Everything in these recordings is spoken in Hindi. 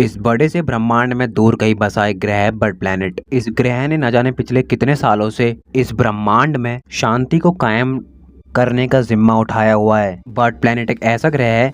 इस बड़े से ब्रह्मांड में दूर कहीं बसा एक ग्रह है बर्ड प्लैनेट। इस ग्रह ने न जाने पिछले कितने सालों से इस ब्रह्मांड में शांति को कायम करने का जिम्मा उठाया हुआ है। बर्ड प्लैनेट एक ऐसा ग्रह है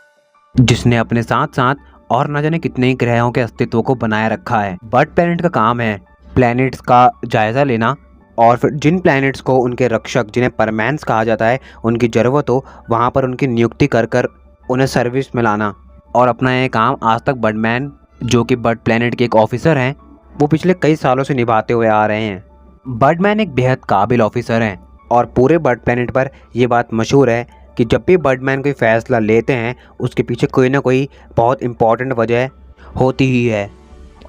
जिसने अपने साथ साथ और न जाने कितने ही ग्रहों के अस्तित्व को बनाए रखा है। बर्ड प्लैनेट का काम है प्लैनेट्स का जायजा लेना और फिर जिन प्लैनेट्स को उनके रक्षक, जिन्हें परमैंस कहा जाता है, उनकी ज़रूरत हो वहाँ पर उनकी नियुक्ति कर कर उन्हें सर्विस में लाना। और अपना ये काम आज तक बर्डमैन, जो कि बर्ड प्लैनेट के एक ऑफिसर हैं, वो पिछले कई सालों से निभाते हुए आ रहे हैं। बर्डमैन एक बेहद काबिल ऑफिसर हैं और पूरे बर्ड प्लैनेट पर यह बात मशहूर है कि जब भी बर्डमैन कोई फ़ैसला लेते हैं उसके पीछे कोई ना कोई बहुत इम्पॉर्टेंट वजह होती ही है।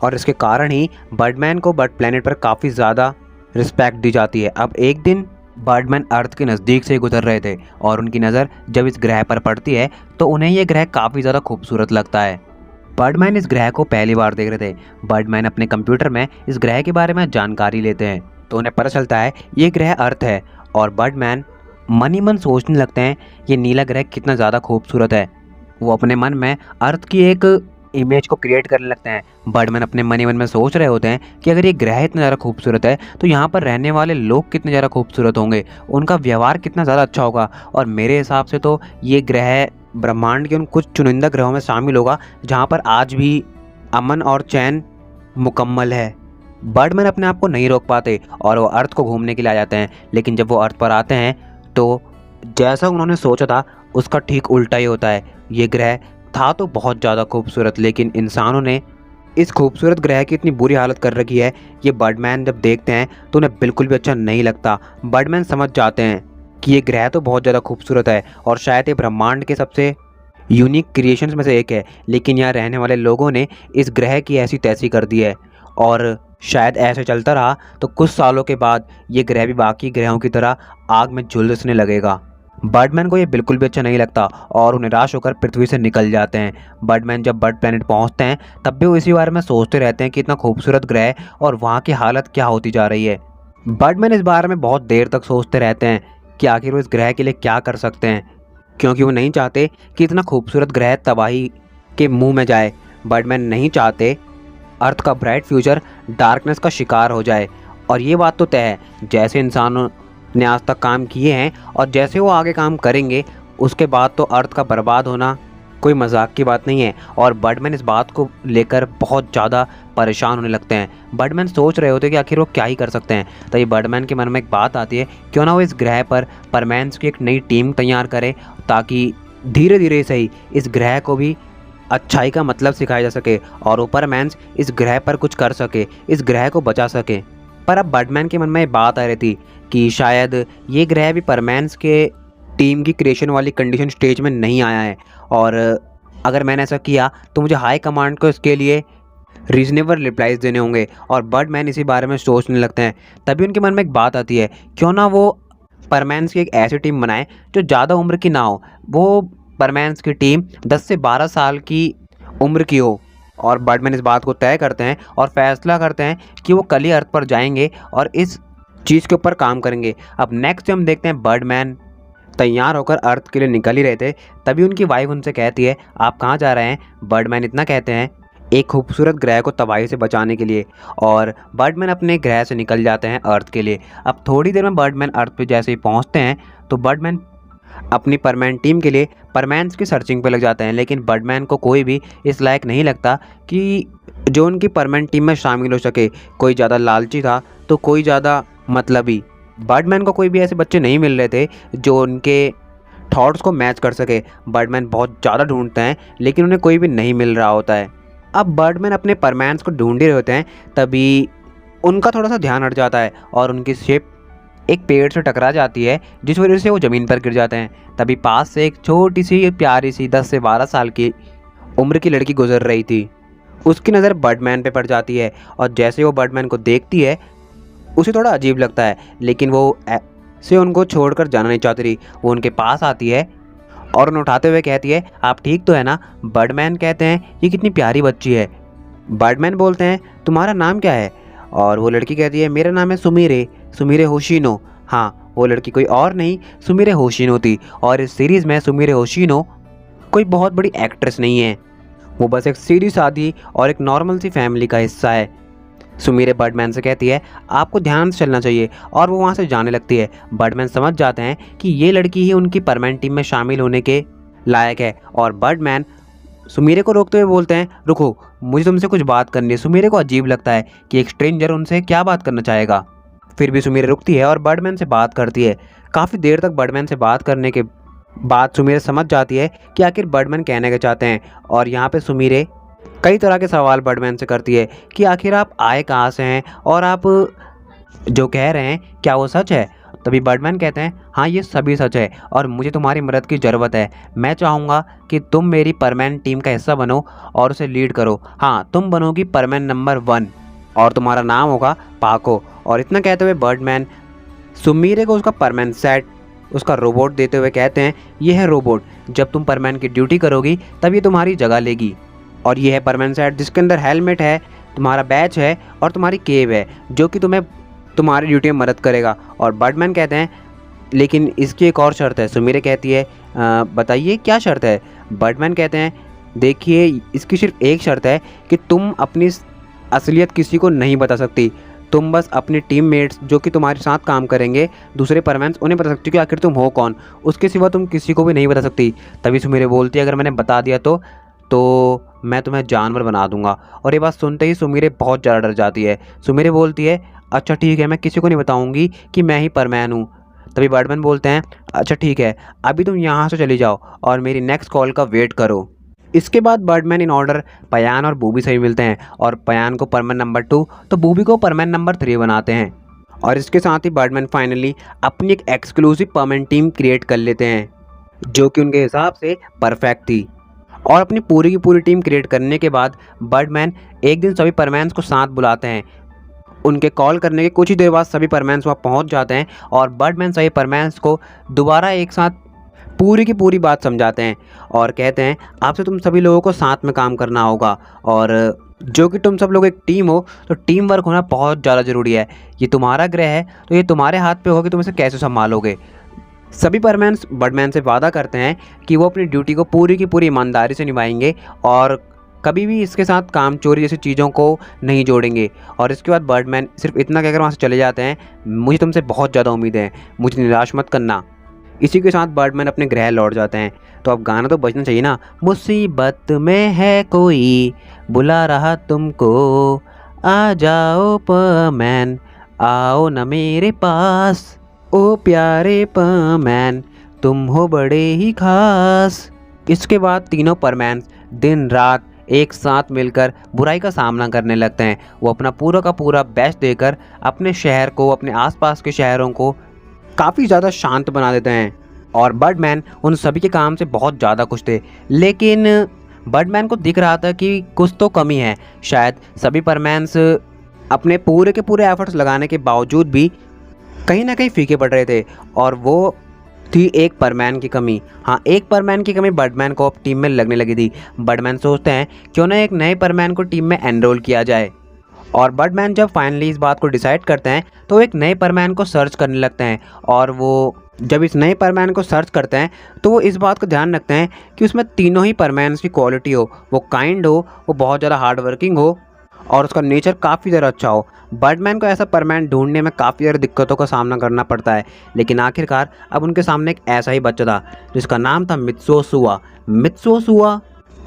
और इसके कारण ही बर्डमैन को बर्ड प्लैनेट पर काफ़ी ज़्यादा रिस्पेक्ट दी जाती है। अब एक दिन बर्डमैन अर्थ के नज़दीक से गुजर रहे थे और उनकी नज़र जब इस ग्रह पर पड़ती है तो उन्हें यह ग्रह काफ़ी ज़्यादा खूबसूरत लगता है। बर्डमैन इस ग्रह को पहली बार देख रहे थे। बर्डमैन अपने कंप्यूटर में इस ग्रह के बारे में जानकारी लेते हैं तो उन्हें पता चलता है ये ग्रह अर्थ है। और बर्डमैन मन ही मन सोचने लगते हैं ये नीला ग्रह कितना ज़्यादा खूबसूरत है। वो अपने मन में अर्थ की एक इमेज को क्रिएट करने लगते हैं। बर्डमैन अपने मन ही मन में सोच रहे होते हैं कि अगर ये ग्रह इतना ज़्यादा खूबसूरत है तो यहाँ पर रहने वाले लोग कितने ज़्यादा खूबसूरत होंगे, उनका व्यवहार कितना ज़्यादा अच्छा होगा। और मेरे हिसाब से तो ये ग्रह ब्रह्मांड के उन कुछ चुनिंदा ग्रहों में शामिल होगा जहाँ पर आज भी अमन और चैन मुकम्मल है। बर्डमैन अपने आप को नहीं रोक पाते और वो अर्थ को घूमने के लिए आ जाते हैं। लेकिन जब वो अर्थ पर आते हैं तो जैसा उन्होंने सोचा था उसका ठीक उल्टा ही होता है। ये ग्रह था तो बहुत ज़्यादा खूबसूरत, लेकिन इंसानों ने इस खूबसूरत ग्रह की इतनी बुरी हालत कर रखी है। ये बर्डमैन जब देखते हैं तो उन्हें बिल्कुल भी अच्छा नहीं लगता। बर्डमैन समझ जाते हैं कि ये ग्रह तो बहुत ज़्यादा खूबसूरत है और शायद ये ब्रह्मांड के सबसे यूनिक क्रिएशंस में से एक है, लेकिन यहाँ रहने वाले लोगों ने इस ग्रह की ऐसी तैसी कर दी है। और शायद ऐसे चलता रहा तो कुछ सालों के बाद ये ग्रह भी बाकी ग्रहों की तरह आग में झुलसने लगेगा। बर्डमैन को ये बिल्कुल भी अच्छा नहीं लगता और वो निराश होकर पृथ्वी से निकल जाते हैं। बर्डमैन जब बर्ड प्लैनेट पहुंचते हैं तब भी वो इसी बारे में सोचते रहते हैं कि इतना खूबसूरत ग्रह है और वहाँ की हालत क्या होती जा रही है। बर्डमैन इस बारे में बहुत देर तक सोचते रहते हैं कि आखिर वो इस ग्रह के लिए क्या कर सकते हैं, क्योंकि वो नहीं चाहते कि इतना खूबसूरत ग्रह तबाही के मुँह में जाए। बर्डमैन नहीं चाहते अर्थ का ब्राइट फ्यूचर डार्कनेस का शिकार हो जाए। और ये बात तो तय है, जैसे इंसानों ने आज तक काम किए हैं और जैसे वो आगे काम करेंगे उसके बाद तो अर्थ का बर्बाद होना कोई मजाक की बात नहीं है। और बर्डमैन इस बात को लेकर बहुत ज़्यादा परेशान होने लगते हैं। बर्डमैन सोच रहे होते हैं कि आखिर वो क्या ही कर सकते हैं। तो ये बर्डमैन के मन में एक बात आती है, क्यों ना वो इस ग्रह पर परमैंस की एक नई टीम तैयार करे ताकि धीरे धीरे सही इस ग्रह को भी अच्छाई का मतलब सिखाया जा सके और परमैंस इस ग्रह पर कुछ कर सके, इस ग्रह को बचा सके। पर अब बर्डमैन के मन में ये बात आ रही थी कि शायद ये ग्रह भी परमैंस के टीम की क्रिएशन वाली कंडीशन स्टेज में नहीं आया है और अगर मैंने ऐसा किया तो मुझे हाई कमांड को इसके लिए रीजनेबल रिप्लाईज देने होंगे। और बर्डमैन इसी बारे में सोचने लगते हैं। तभी उनके मन में एक बात आती है, क्यों ना वो परमैंस की एक ऐसी टीम बनाए जो ज़्यादा उम्र की ना हो। वो परमैंस की टीम 10 से 12 साल की उम्र की हो। और बर्डमैन इस बात को तय करते हैं और फैसला करते हैं कि वो कल ही अर्थ पर जाएंगे और इस चीज़ के ऊपर काम करेंगे। अब नेक्स्ट हम देखते हैं बर्डमैन तैयार होकर अर्थ के लिए निकल ही रहे थे, तभी उनकी वाइफ उनसे कहती है आप कहाँ जा रहे हैं। बर्डमैन इतना कहते हैं एक खूबसूरत ग्रह को तबाही से बचाने के लिए, और बर्डमैन अपने ग्रह से निकल जाते हैं अर्थ के लिए। अब थोड़ी देर में बर्डमैन अर्थ पे जैसे ही पहुँचते हैं तो बर्डमैन अपनी परमैन टीम के लिए परमैंस की सर्चिंग पे लग जाते हैं। लेकिन बर्डमैन को कोई भी इस लायक नहीं लगता कि जो उनकी परमैन टीम में शामिल हो सके। कोई ज़्यादा लालची था तो कोई ज़्यादा मतलबी। बर्डमैन को कोई भी ऐसे बच्चे नहीं मिल रहे थे जो उनके थॉट्स को मैच कर सके। बर्डमैन बहुत ज़्यादा ढूंढते हैं लेकिन उन्हें कोई भी नहीं मिल रहा होता है। अब बर्डमैन अपने परमैंस को ढूंढ ही रहे होते हैं, तभी उनका थोड़ा सा ध्यान हट जाता है और उनकी शिप एक पेड़ से टकरा जाती है जिस वजह से वो ज़मीन पर गिर जाते हैं। तभी पास से एक छोटी सी प्यारी सी 10 से 12 साल की उम्र की लड़की गुजर रही थी। उसकी नज़र बर्डमैन पे पड़ जाती है और जैसे वो बर्डमैन को देखती है उसे थोड़ा अजीब लगता है, लेकिन वो से उनको छोड़कर जाना नहीं चाहती रही। वो उनके पास आती है और उन्हें उठाते हुए कहती है आप ठीक तो है ना। बर्डमैन कहते हैं ये कितनी प्यारी बच्ची है। बर्डमैन बोलते हैं तुम्हारा नाम क्या है। और वो लड़की कहती है मेरा नाम है सुमिरे होशिनो। हाँ, वो लड़की कोई और नहीं सुमिरे होशिनो थी। और इस सीरीज़ में सुमिरे होशिनो कोई बहुत बड़ी एक्ट्रेस नहीं है, वो बस एक सीधी सादी और एक नॉर्मल सी फैमिली का हिस्सा है। सुमीरे बर्डमैन से कहती है आपको ध्यान से चलना चाहिए, और वो वहाँ से जाने लगती है। बर्डमैन समझ जाते हैं कि ये लड़की ही उनकी परमानेंट टीम में शामिल होने के लायक है, और बर्डमैन सुमीरे को रोकते हुए बोलते हैं रुको, मुझे तुमसे कुछ बात करनी है। सुमीरे को अजीब लगता है कि एक स्ट्रेंजर उनसे क्या बात करना चाहेगा। फिर भी सुमीरे रुकती है और बर्डमैन से बात करती है। काफ़ी देर तक बर्डमैन से बात करने के बाद सुमीरे समझ जाती है कि आखिर बर्डमैन कहने के चाहते हैं, और यहाँ पे सुमीरे कई तरह के सवाल बर्डमैन से करती है कि आखिर आप आए कहाँ से हैं, और आप जो कह रहे हैं क्या वो सच है। तभी बर्डमैन कहते हैं हाँ ये सभी सच है, और मुझे तुम्हारी मदद की ज़रूरत है। मैं चाहूँगा कि तुम मेरी परमानेंट टीम का हिस्सा बनो और उसे लीड करो। हाँ, तुम बनोगी परमानेंट नंबर 1 और तुम्हारा नाम होगा पाको। और इतना कहते हुए बर्डमैन सुमीरे को उसका परमानेंट सेट, उसका रोबोट देते हुए कहते हैं यह है रोबोट, जब तुम परमानेंट की ड्यूटी करोगी तब ये तुम्हारी जगह लेगी। और ये है परमानेंट सेट जिसके अंदर हेलमेट है, तुम्हारा बैच है और तुम्हारी केव है, जो कि तुम्हें तुम्हारी ड्यूटी में मदद करेगा। और बर्डमैन कहते हैं लेकिन इसकी एक और शर्त है। सुमीरे कहती है बताइए क्या शर्त है। बर्डमैन कहते हैं देखिए इसकी सिर्फ एक शर्त है कि तुम अपनी असलियत किसी को नहीं बता सकती। तुम बस अपने टीममेट्स जो कि तुम्हारे साथ काम करेंगे, दूसरे परमानेंट्स, उन्हें बता सकती हो कि आखिर तुम हो कौन। उसके सिवा तुम किसी को भी नहीं बता सकती। तभी सुमीरे बोलती है अगर मैंने बता दिया तो मैं तुम्हें जानवर बना दूंगा। और ये बात सुनते ही सुमीरे बहुत ज़्यादा डर जाती है। सुमीरे बोलती है अच्छा ठीक है, मैं किसी को नहीं बताऊंगी कि मैं ही परमैन हूँ। तभी बर्डमैन बोलते हैं अच्छा ठीक है, अभी तुम यहाँ से चली जाओ और मेरी नेक्स्ट कॉल का वेट करो। इसके बाद बर्डमैन इन ऑर्डर पयान और बूबी से भी मिलते हैं, और पयान को परमानेंट नंबर 2 तो बूबी को परमानेंट नंबर 3 बनाते हैं। और इसके साथ ही बर्डमैन फाइनली अपनी एक एक्सक्लूसिव परमानेंट टीम क्रिएट कर लेते हैं जो कि उनके हिसाब से परफेक्ट थी। और अपनी पूरी की पूरी टीम क्रिएट करने के बाद बर्डमैन एक दिन सभी परमैन्स को साथ बुलाते हैं। उनके कॉल करने के कुछ ही देर बाद सभी परमैन्स वहाँ पहुँच जाते हैं, और बर्डमैन सभी परमैन्स को दोबारा एक साथ पूरी की पूरी बात समझाते हैं और कहते हैं आपसे तुम सभी लोगों को साथ में काम करना होगा, और जो कि तुम सब लोग एक टीम हो तो टीम वर्क होना बहुत ज़्यादा ज़रूरी है। ये तुम्हारा ग्रह है तो ये तुम्हारे हाथ पे होगा कि तुम इसे कैसे संभालोगे। सभी परमैन्स बर्डमैन से वादा करते हैं कि वो अपनी ड्यूटी को पूरी की पूरी ईमानदारी से निभाएंगे और कभी भी इसके साथ काम चोरी जैसी चीज़ों को नहीं जोड़ेंगे। और इसके बाद बर्डमैन सिर्फ इतना कहकर वहाँ से चले जाते हैं मुझे तुमसे बहुत ज़्यादा उम्मीदें हैं, मुझे निराश मत करना। इसी के साथ बर्डमैन अपने ग्रह लौट जाते हैं। तो अब गाना तो बजना चाहिए ना। मुसीबत में है कोई बुला रहा तुमको, आ जाओ परमैन आओ न मेरे पास, ओ प्यारे परमैन तुम हो बड़े ही खास। इसके बाद तीनों परमैन दिन रात एक साथ मिलकर बुराई का सामना करने लगते हैं। वो अपना पूरा का पूरा बेस्ट देकर अपने शहर को, अपने आसपास के शहरों को काफ़ी ज़्यादा शांत बना देते हैं। और बर्डमैन उन सभी के काम से बहुत ज़्यादा खुश थे, लेकिन बर्डमैन को दिख रहा था कि कुछ तो कमी है। शायद सभी परमैन्स अपने पूरे के पूरे एफर्ट्स लगाने के बावजूद भी कहीं ना कहीं फीके पड़ रहे थे, और वो थी एक परमैन की कमी। हाँ, एक परमैन की कमी बर्डमैन को अब टीम में लगने लगी थी। बर्डमैन सोचते हैं क्यों ना एक नए परमैन को टीम में एनरोल किया जाए। और बर्डमैन जब फाइनली इस बात को डिसाइड करते हैं तो एक नए परमैन को सर्च करने लगते हैं। और वो जब इस नए परमैन को सर्च करते हैं तो वो इस बात को ध्यान रखते हैं कि उसमें तीनों ही परमैन्स की क्वालिटी हो, वो काइंड हो, वो बहुत ज़्यादा हार्ड वर्किंग हो और उसका नेचर काफ़ी ज़्यादा अच्छा हो। बर्डमैन को ऐसा परमैन ढूंढने में काफ़ी ज़्यादा दिक्कतों का सामना करना पड़ता है, लेकिन आखिरकार अब उनके सामने एक ऐसा ही बच्चा था जिसका नाम था मित्सुओ सुआ। मित्सुओ सुआ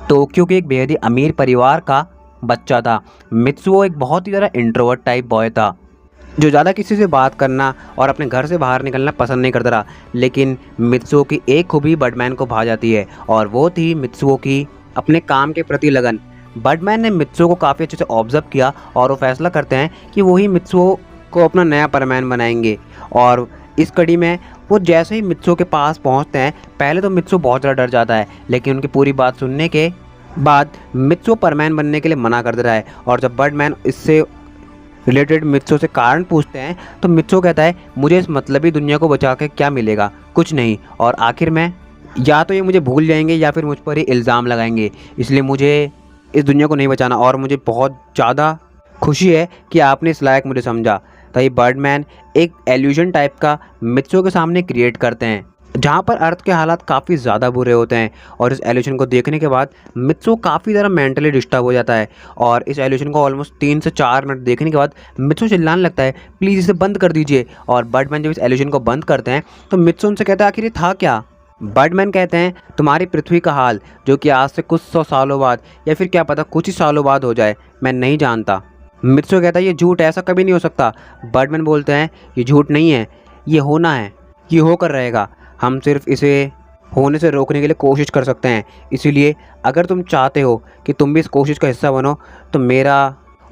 टोक्यो के एक बेहद ही अमीर परिवार का बच्चा था। मित्सुओ एक बहुत ही ज़्यादा इंट्रोवर्ट टाइप बॉय था जो ज़्यादा किसी से बात करना और अपने घर से बाहर निकलना पसंद नहीं करता रहा। लेकिन मित्सुओ की एक खूबी बर्डमैन को भा जाती है, और वो थी मित्सुओ की अपने काम के प्रति लगन। बर्डमैन ने मित्सुओ को काफ़ी अच्छे से ऑब्जर्व किया और वो फैसला करते हैं कि वही मित्सुओ को अपना नया परमैन बनाएंगे। और इस कड़ी में वो जैसे ही मित्सुओ के पास पहुंचते हैं, पहले तो मित्सुओ बहुत ज़्यादा डर जाता है, लेकिन उनकी पूरी बात सुनने के बाद मित्सुओ परमैन बनने के लिए मना कर देता है। और जब बर्डमैन इससे रिलेटेड मित्सुओ से कारण पूछते हैं तो मित्सुओ कहता है मुझे इस मतलबी दुनिया को बचा के क्या मिलेगा, कुछ नहीं, और आखिर में या तो ये मुझे भूल जाएंगे या फिर मुझ पर ही इल्ज़ाम लगाएंगे, इसलिए मुझे इस दुनिया को नहीं बचाना। और मुझे बहुत ज़्यादा खुशी है कि आपने इस लायक मुझे समझा। तभी बर्डमैन एक एल्यूजन टाइप का मित्सुओ के सामने क्रिएट करते हैं जहाँ पर अर्थ के हालात काफ़ी ज़्यादा बुरे होते हैं। और इस एल्यूशन को देखने के बाद मित्सो काफ़ी ज़्यादा मेंटली डिस्टर्ब हो जाता है। और इस एल्यूशन को ऑलमोस्ट 3 से 4 मिनट देखने के बाद मित्सो चिल्लाने लगता है, प्लीज़ इसे बंद कर दीजिए। और बर्डमैन जब इस एल्यूशन को बंद करते हैं तो मित्सो उनसे कहता है, आखिर ये था क्या? बर्डमैन कहते हैं, तुम्हारी पृथ्वी का हाल, जो कि आज से कुछ 100 सालों बाद या फिर क्या पता कुछ ही सालों बाद हो जाए, मैं नहीं जानता। मित्सो कहता है, ये झूठ है, ऐसा कभी नहीं हो सकता। बर्डमैन बोलते हैं, ये झूठ नहीं है, ये होना है, ये होकर रहेगा। हम सिर्फ इसे होने से रोकने के लिए कोशिश कर सकते हैं। इसीलिए अगर तुम चाहते हो कि तुम भी इस कोशिश का हिस्सा बनो तो मेरा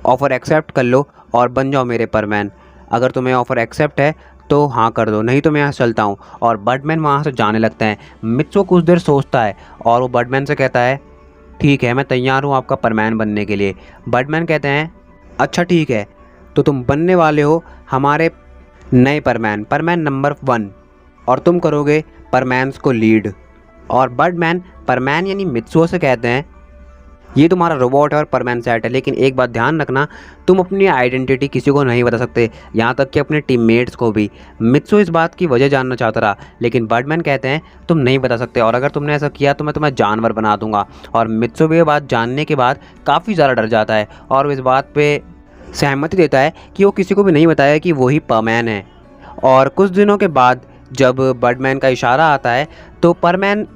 ऑफ़र एक्सेप्ट कर लो और बन जाओ मेरे परमैन। अगर तुम्हें ऑफ़र एक्सेप्ट है तो हाँ कर दो, नहीं तो मैं यहाँ से चलता हूँ। और बर्डमैन वहाँ से जाने लगता है। मित्सो कुछ देर सोचता है और वो बर्डमैन से कहता है, ठीक है, मैं तैयार हूँ आपका परमैन बनने के लिए। बर्डमैन कहते हैं, अच्छा ठीक है, तो तुम बनने वाले हो हमारे नए परमैन, परमैन नंबर 1, और तुम करोगे परमैन्स को लीड। और बर्डमैन परमैन यानी मित्सुओ से कहते हैं, ये तुम्हारा रोबोट है और परमैन सेट है, लेकिन एक बात ध्यान रखना, तुम अपनी आइडेंटिटी किसी को नहीं बता सकते, यहाँ तक कि अपने टीममेट्स को भी। मित्सुओ इस बात की वजह जानना चाहता रहा, लेकिन बर्डमैन कहते हैं तुम नहीं बता सकते, और अगर तुमने ऐसा किया तो मैं तुम्हें जानवर बना दूंगा। और मित्सुओ भी ये बात जानने के बाद काफ़ी ज़्यादा डर जाता है और वो इस बात पर सहमति देता है कि वो किसी को भी नहीं बताया कि वही परमैन है। और कुछ दिनों के बाद जब बर्डमैन का इशारा आता है तो परमैन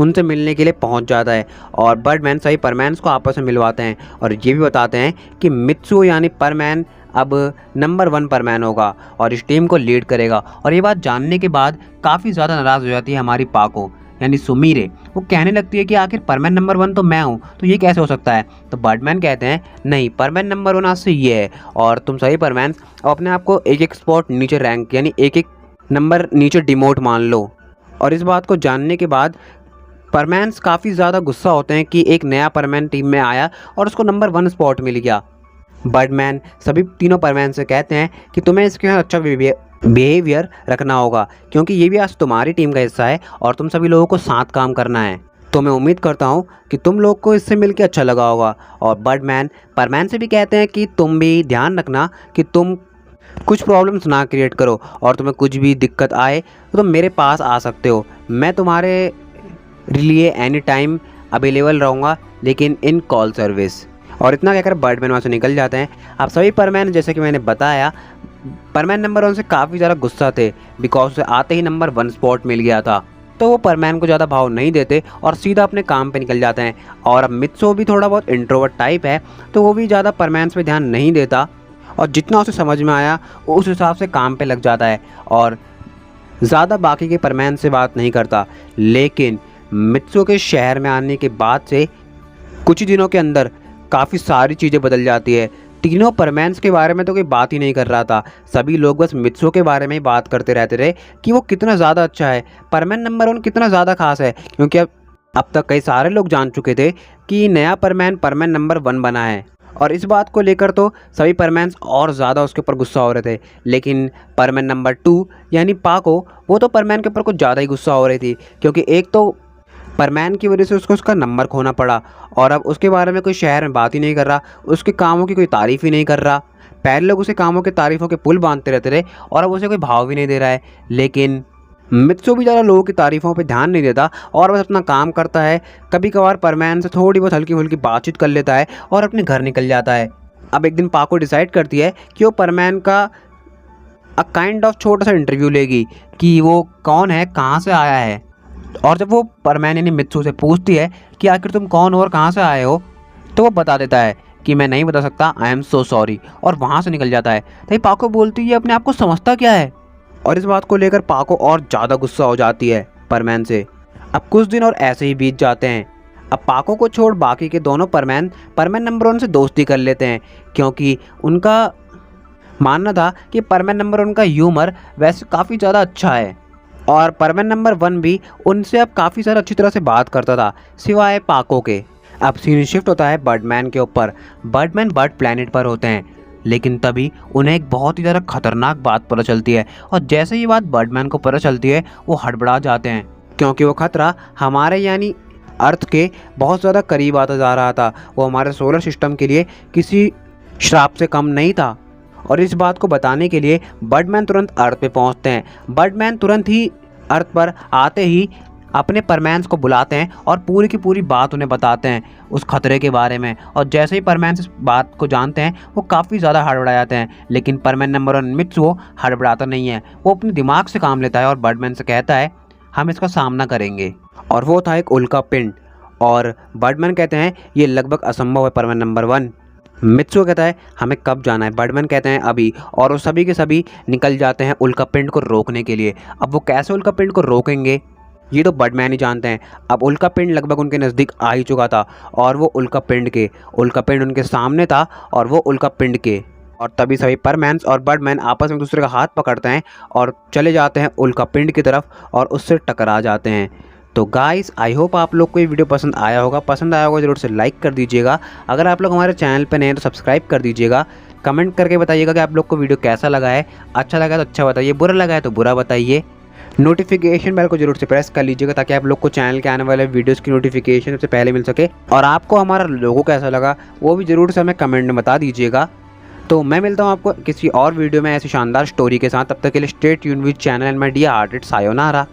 उनसे मिलने के लिए पहुंच जाता है और बर्डमैन सभी परमैन्स को आपस में मिलवाते हैं और ये भी बताते हैं कि मित्सुओ यानी परमैन अब नंबर 1 परमैन होगा और इस टीम को लीड करेगा। और ये बात जानने के बाद काफ़ी ज़्यादा नाराज़ हो जाती है हमारी पाको यानी सुमीरे। वो कहने लगती है कि आखिर परमैन नंबर 1 तो मैं हूँ, तो ये कैसे हो सकता है? तो बर्डमैन कहते हैं, नहीं, परमैन नंबर 1 आज से ये है और तुम सभी परमैन्स अपने आप को एक एक स्पॉट नीचे रैंक यानी एक एक नंबर नीचे डिमोट मान लो। और इस बात को जानने के बाद परमैन्स काफ़ी ज़्यादा गुस्सा होते हैं कि एक नया परमैन टीम में आया और उसको नंबर 1 स्पॉट मिल गया। बर्डमैन सभी तीनों परमैन से कहते हैं कि तुम्हें इसके साथ अच्छा बिहेवियर रखना होगा, क्योंकि ये भी आज तुम्हारी टीम का हिस्सा है और तुम सभी लोगों को साथ काम करना है। तो मैं उम्मीद करता हूँ कि तुम लोग को इससे मिलकर अच्छा लगा होगा। और बर्डमैन परमैन से भी कहते हैं कि तुम भी ध्यान रखना कि तुम कुछ प्रॉब्लम्स ना क्रिएट करो और तुम्हें कुछ भी दिक्कत आए तो तुम मेरे पास आ सकते हो, मैं तुम्हारे लिए एनी टाइम अवेलेबल रहूँगा, लेकिन इन कॉल सर्विस। और इतना कहकर बर्डमैन वहाँ से निकल जाते हैं। अब सभी परमैन, जैसे कि मैंने बताया, परमैन नंबर 1 से काफ़ी ज़्यादा गुस्सा थे बिकॉज उसे आते ही नंबर 1 स्पॉट मिल गया था। तो वो परमैन को ज़्यादा भाव नहीं देते और सीधा अपने काम पे निकल जाते हैं। और अब मित्सुओ भी थोड़ा बहुत इंट्रोवर्ट टाइप है, तो वो भी ज़्यादा परमैन्स पे ध्यान नहीं देता और जितना उसे समझ में आया वो उस हिसाब से काम पे लग जाता है और ज़्यादा बाकी के परमैन से बात नहीं करता। लेकिन मित्सुओ के शहर में आने के बाद से कुछ ही दिनों के अंदर काफ़ी सारी चीज़ें बदल जाती है। तीनों परमैन्स के बारे में तो कोई बात ही नहीं कर रहा था, सभी लोग बस मित्सुओ के बारे में ही बात करते रहते रहे कि वो कितना ज़्यादा अच्छा है, परमैन नंबर 1 कितना ज़्यादा खास है। क्योंकि अब तक कई सारे लोग जान चुके थे कि नया परमैन नंबर 1 बना है और इस बात को लेकर तो सभी परमैन्स और ज़्यादा उसके ऊपर गुस्सा हो रहे थे। लेकिन परमैन नंबर 2 यानी पाको, वो तो परमैन के ऊपर कुछ ज़्यादा ही गुस्सा हो रही थी, क्योंकि एक तो परमैन की वजह से उसको उसका नंबर खोना पड़ा और अब उसके बारे में कोई शहर में बात ही नहीं कर रहा, उसके कामों की कोई तारीफ़ ही नहीं कर रहा। पहले लोग उसे कामों के तारीफ़ों के पुल बांधते रहते थे और अब उसे कोई भाव भी नहीं दे रहा है। लेकिन मित्सुओ भी ज़्यादा लोगों की तारीफ़ों पे ध्यान नहीं देता और बस अपना काम करता है। कभी कभार परमैन से थोड़ी बहुत हल्की फुल्की बातचीत कर लेता है और अपने घर निकल जाता है। अब एक दिन पाको डिसाइड करती है कि वो परमैन का काइंड ऑफ छोटा सा इंटरव्यू लेगी कि वो कौन है, कहाँ से आया है। और जब वो परमैन यानी मित्सुओ से पूछती है कि आखिर तुम कौन हो और कहाँ से आए हो, तो वो बता देता है कि मैं नहीं बता सकता, आई एम सो सॉरी, और वहाँ से निकल जाता है। तभी पाको बोलती है, अपने आप को समझता क्या है? और इस बात को लेकर पाको और ज़्यादा गुस्सा हो जाती है परमैन से। अब कुछ दिन और ऐसे ही बीत जाते हैं। अब पाको को छोड़ बाकी के दोनों परमैन नंबर 1 से दोस्ती कर लेते हैं, क्योंकि उनका मानना था कि परमैन नंबर 1 का ह्यूमर वैसे काफ़ी ज़्यादा अच्छा है और परमैन नंबर 1 भी उनसे अब काफ़ी ज़्यादा अच्छी तरह से बात करता था, सिवाय पाको के। अब सीन शिफ्ट होता है बर्डमैन के ऊपर। बर्डमैन बर्ड प्लैनेट पर होते हैं, लेकिन तभी उन्हें एक बहुत ही ज़्यादा खतरनाक बात पता चलती है और जैसे ही बात बर्डमैन को पता चलती है वो हड़बड़ा जाते हैं, क्योंकि वो खतरा हमारे यानी अर्थ के बहुत ज़्यादा करीब आता जा रहा था। वो हमारे सोलर सिस्टम के लिए किसी श्राप से कम नहीं था। और इस बात को बताने के लिए बर्डमैन तुरंत अर्थ पे पहुंचते हैं। बर्डमैन तुरंत ही अर्थ पर आते ही अपने परमैंस को बुलाते हैं और पूरी की पूरी बात उन्हें बताते हैं उस खतरे के बारे में। और जैसे ही परमैंस इस बात को जानते हैं वो काफ़ी ज़्यादा हड़बड़ा जाते हैं, लेकिन परमैन नंबर 1 मित्सुओ हड़बड़ाता नहीं है। वो अपने दिमाग से काम लेता है और बर्डमैन से कहता है हम इसका सामना करेंगे। और वो था एक उल्का पिंड। और बर्डमैन कहते हैं ये लगभग असंभव है परमैन नंबर 1। मित्सुओ कहता है हमें कब जाना है? बर्डमैन कहते हैं अभी। और वो सभी के सभी निकल जाते हैं उल्का पिंड को रोकने के लिए। अब वो कैसे उल्का पिंड को रोकेंगे ये तो बर्डमैन ही जानते हैं। अब उल्का पिंड लगभग उनके नज़दीक आ ही चुका था और वो उल्का पिंड उनके सामने था और वो उल्का पिंड के। और तभी सभी परमैन्स और बर्डमैन आपस में एक दूसरे का हाथ पकड़ते हैं और चले जाते हैं उल्का पिंड की तरफ और उससे टकरा जाते हैं। तो गाइस आई होप आप लोग को ये वीडियो पसंद आया होगा। ज़रूर से लाइक कर दीजिएगा। अगर आप लोग हमारे चैनल पर नए हैं तो सब्सक्राइब कर दीजिएगा। कमेंट करके बताइएगा कि आप लोग को वीडियो कैसा लगा है। अच्छा लगा तो अच्छा बताइए, बुरा लगा है तो बुरा बताइए। नोटिफिकेशन बेल को जरूर से प्रेस कर लीजिएगा ताकि आप लोग को चैनल के आने वाले वीडियोस की नोटिफिकेशन सबसे पहले मिल सके। और आपको हमारा लोगो कैसा लगा वो भी ज़रूर से हमें कमेंट में बता दीजिएगा। तो मैं मिलता हूँ आपको किसी और वीडियो में ऐसी शानदार स्टोरी के साथ। तब तक के लिए stay tuned with channel and my dear hearted sayonara.